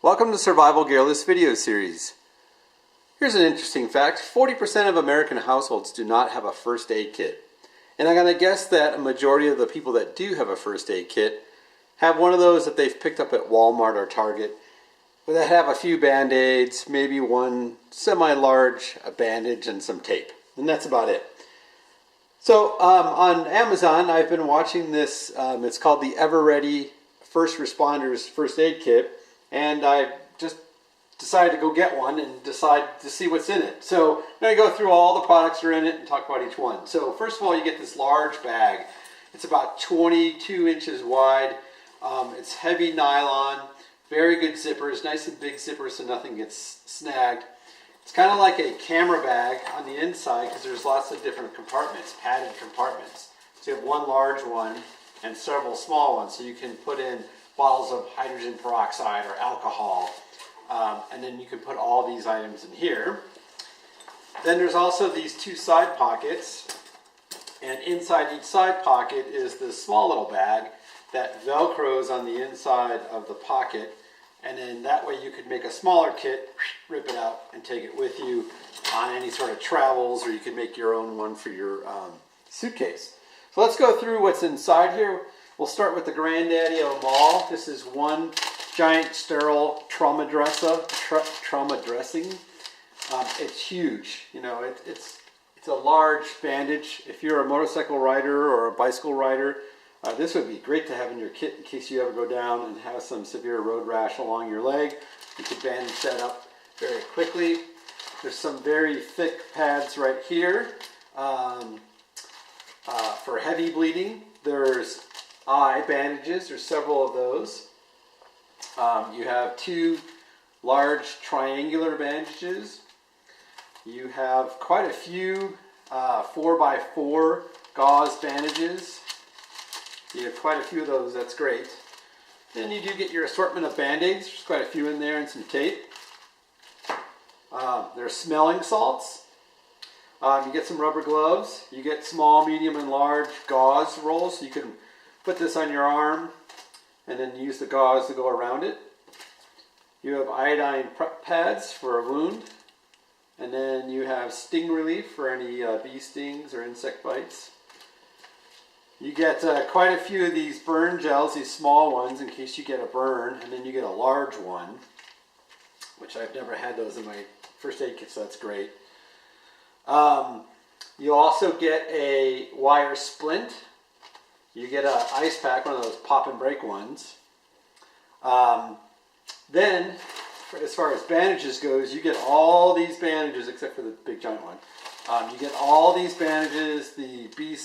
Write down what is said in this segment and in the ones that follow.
Welcome to Survival Gearless video series. Here's an interesting fact. 40% of American households do not have a first aid kit. And I'm going to guess that a majority of the people that do have a first aid kit have one of those that they've picked up at Walmart or Target that have a few Band-Aids, maybe one semi-large bandage and some tape. And that's about it. So on Amazon I've been watching this, it's called the Ever Ready First Responders First Aid Kit. And I just decided to go get one and decide to see what's in it. So I'm going to go through all the products that are in it and talk about each one. So first of all, you get this large bag. It's about 22 inches wide. It's heavy nylon, very good zippers, nice and big zippers so nothing gets snagged. It's kind of like a camera bag on the inside because there's lots of different compartments, padded compartments. So you have one large one and several small ones, so you can put in bottles of hydrogen peroxide or alcohol, and then you can put all these items in here. Then there's also these two side pockets, and inside each side pocket is this small little bag that velcros on the inside of the pocket, and then that way you could make a smaller kit, rip it out and take it with you on any sort of travels, or you could make your own one for your suitcase. So let's go through what's inside here. We'll start with the granddaddy of them all. This is one giant sterile trauma dressing. It's huge. You know, it's a large bandage. If you're a motorcycle rider or a bicycle rider, this would be great to have in your kit in case you ever go down and have some severe road rash along your leg. You could bandage that up very quickly. There's some very thick pads right here for heavy bleeding. There's eye bandages. There's several of those. You have two large triangular bandages. You have quite a few 4x4 gauze bandages. You have quite a few of those. That's great. Then you do get your assortment of Band-Aids. There's quite a few in there and some tape. There's smelling salts. You get some rubber gloves. You get small, medium, and large gauze rolls. So you can put this on your arm and then use the gauze to go around it. You have iodine prep pads for a wound. And then you have sting relief for any bee stings or insect bites. You get quite a few of these burn gels, these small ones in case you get a burn. And then you get a large one, which I've never had those in my first aid kit, so that's great. You also get a wire splint. You get an ice pack, one of those pop and break ones. Then, as far as bandages goes, you get all these bandages except for the big giant one. You get all these bandages, the bee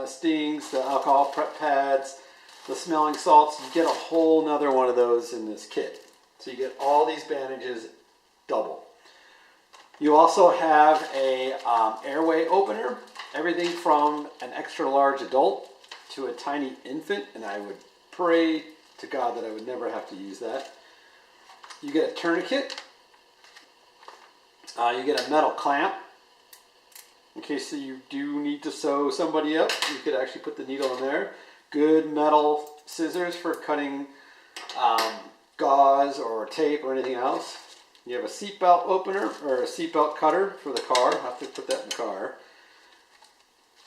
stings, the alcohol prep pads, the smelling salts. You get a whole nother one of those in this kit. So you get all these bandages double. You also have a airway opener, everything from an extra large adult to a tiny infant, and I would pray to God that I would never have to use that. You get a tourniquet. You get a metal clamp. In case you do need to sew somebody up, you could actually put the needle in there. Good metal scissors for cutting gauze or tape or anything else. You have a seatbelt opener or a seatbelt cutter for the car. I have to put that in the car.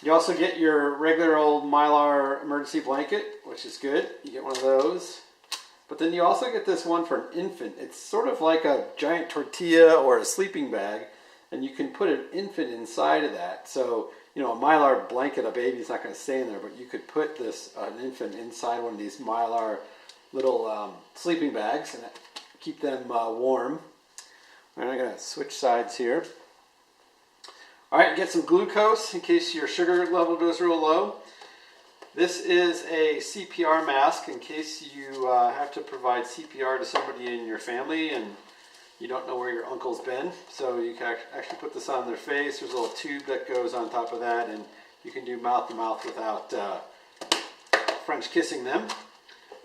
You also get your regular old Mylar emergency blanket, which is good. You get one of those. But then you also get this one for an infant. It's sort of like a giant tortilla or a sleeping bag, and you can put an infant inside of that. So, you know, a Mylar blanket, a baby's not going to stay in there, but you could put an infant inside one of these Mylar little sleeping bags and keep them warm. And I'm going to switch sides here. All right, get some glucose in case your sugar level goes real low. This is a CPR mask in case you have to provide CPR to somebody in your family and you don't know where your uncle's been. So you can actually put this on their face. There's a little tube that goes on top of that, and you can do mouth to mouth without French kissing them.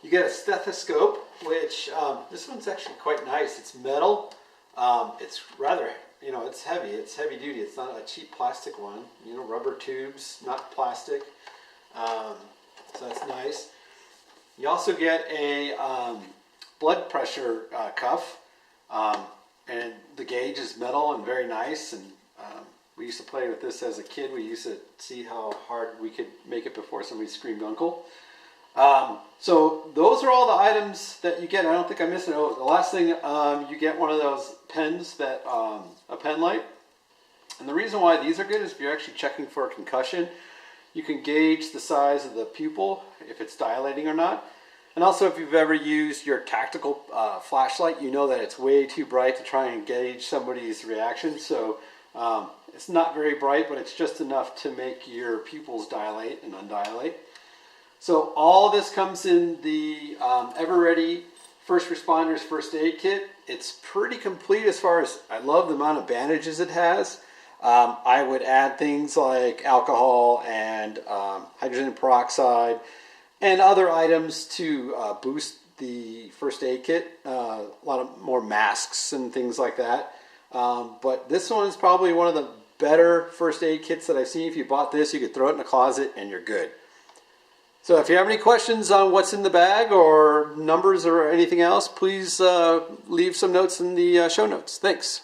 You get a stethoscope, which this one's actually quite nice. It's metal. It's rather, you know, it's heavy. It's heavy duty. It's not a cheap plastic one. You know, rubber tubes, not plastic. So that's nice. You also get a blood pressure cuff, and the gauge is metal and very nice. And we used to play with this as a kid. We used to see how hard we could make it before somebody screamed uncle. So those are all the items that you get. I don't think I missed it. Oh, the last thing, you get one of those pens that, a pen light. And the reason why these are good is if you're actually checking for a concussion, you can gauge the size of the pupil, if it's dilating or not. And also if you've ever used your tactical flashlight, you know that it's way too bright to try and gauge somebody's reaction. So it's not very bright, but it's just enough to make your pupils dilate and undilate. So all this comes in the Ever-Ready First Responders First Aid Kit. It's pretty complete as far as, I love the amount of bandages it has. I would add things like alcohol and hydrogen peroxide and other items to boost the first aid kit. A lot of more masks and things like that. But this one is probably one of the better first aid kits that I've seen. If you bought this, you could throw it in a closet and you're good. So if you have any questions on what's in the bag or numbers or anything else, please leave some notes in the show notes. Thanks.